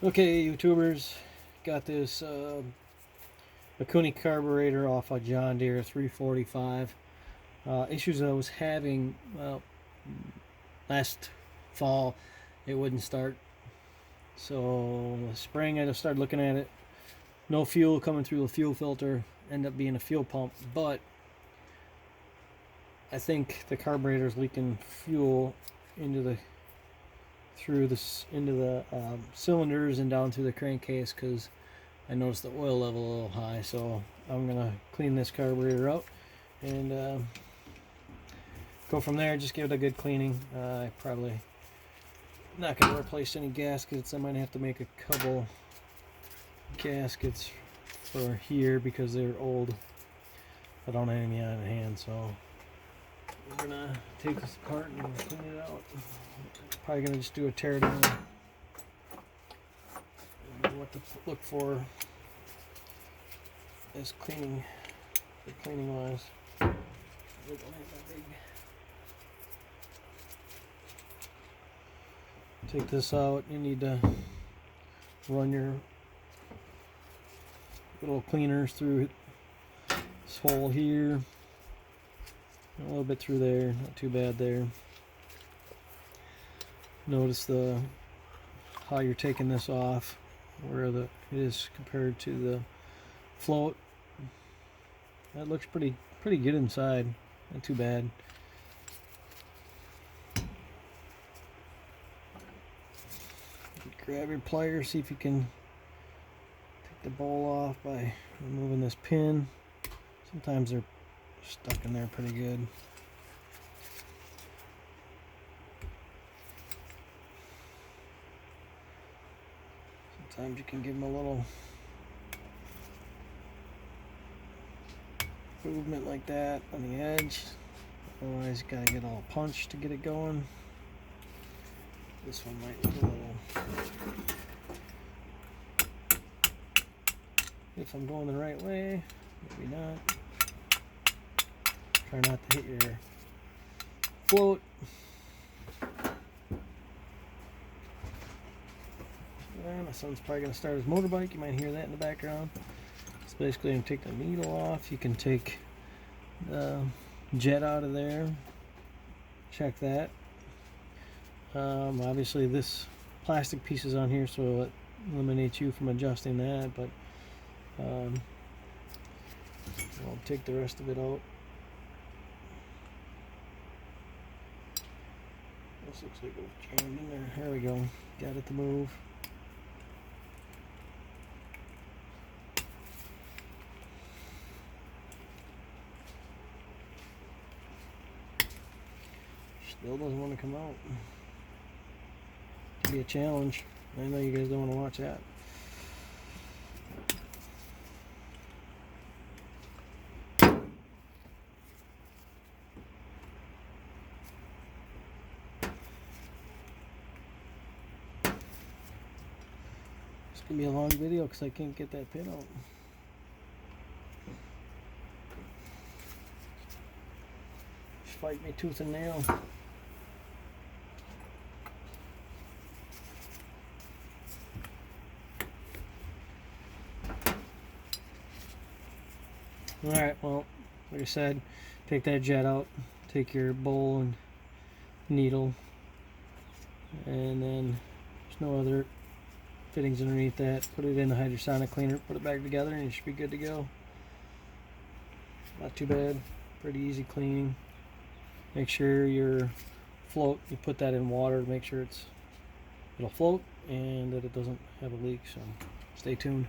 Okay, YouTubers, got this Mikuni carburetor off a John Deere 345. Issues I was having, well, last fall, it wouldn't start. So spring I just started looking at it. No fuel coming through the fuel filter. Ended up being a fuel pump, but I think the carburetor is leaking fuel into the cylinders and down through the crankcase, because I noticed the oil level a little high. So I'm gonna clean this carburetor out and go from there. Just give it a good cleaning. I probably not gonna replace any gaskets. I might have to make a couple gaskets for here because they're old. I don't have any on hand, so we're gonna take this apart and clean it out. Probably gonna just do a tear down. What to look for is cleaning wise. We don't have that big. Take this out. You need to run your little cleaners through this hole here. A little bit through there. Not too bad there. Notice how you're taking this off, where it is compared to the float. That looks pretty good inside. Not too bad. Grab your pliers, see if you can take the bowl off by removing this pin. Sometimes they're stuck in there pretty good. Sometimes you can give them a little movement like that on the edge. Otherwise, you gotta get all punched to get it going. This one might need a little. If I'm going the right way, maybe not. Try not to hit your float. My son's probably going to start his motorbike. You might hear that in the background. So basically, I'm going to take the needle off. You can take the jet out of there. Check that. Obviously, this plastic piece is on here, so it eliminates you from adjusting that. But I'll take the rest of it out. This looks like it was jammed in there. There we go. Got it to move. Still doesn't want to come out. Could be a challenge. I know you guys don't want to watch that. It's gonna be a long video because I can't get that pin out. Just fight me tooth and nail. Alright, well, like I said, take that jet out, take your bowl and needle, and then there's no other fittings underneath that. Put it in the hydrosonic cleaner, put it back together, and you should be good to go. Not too bad, pretty easy cleaning. Make sure your float, you put that in water to make sure it'll float and that it doesn't have a leak, so stay tuned.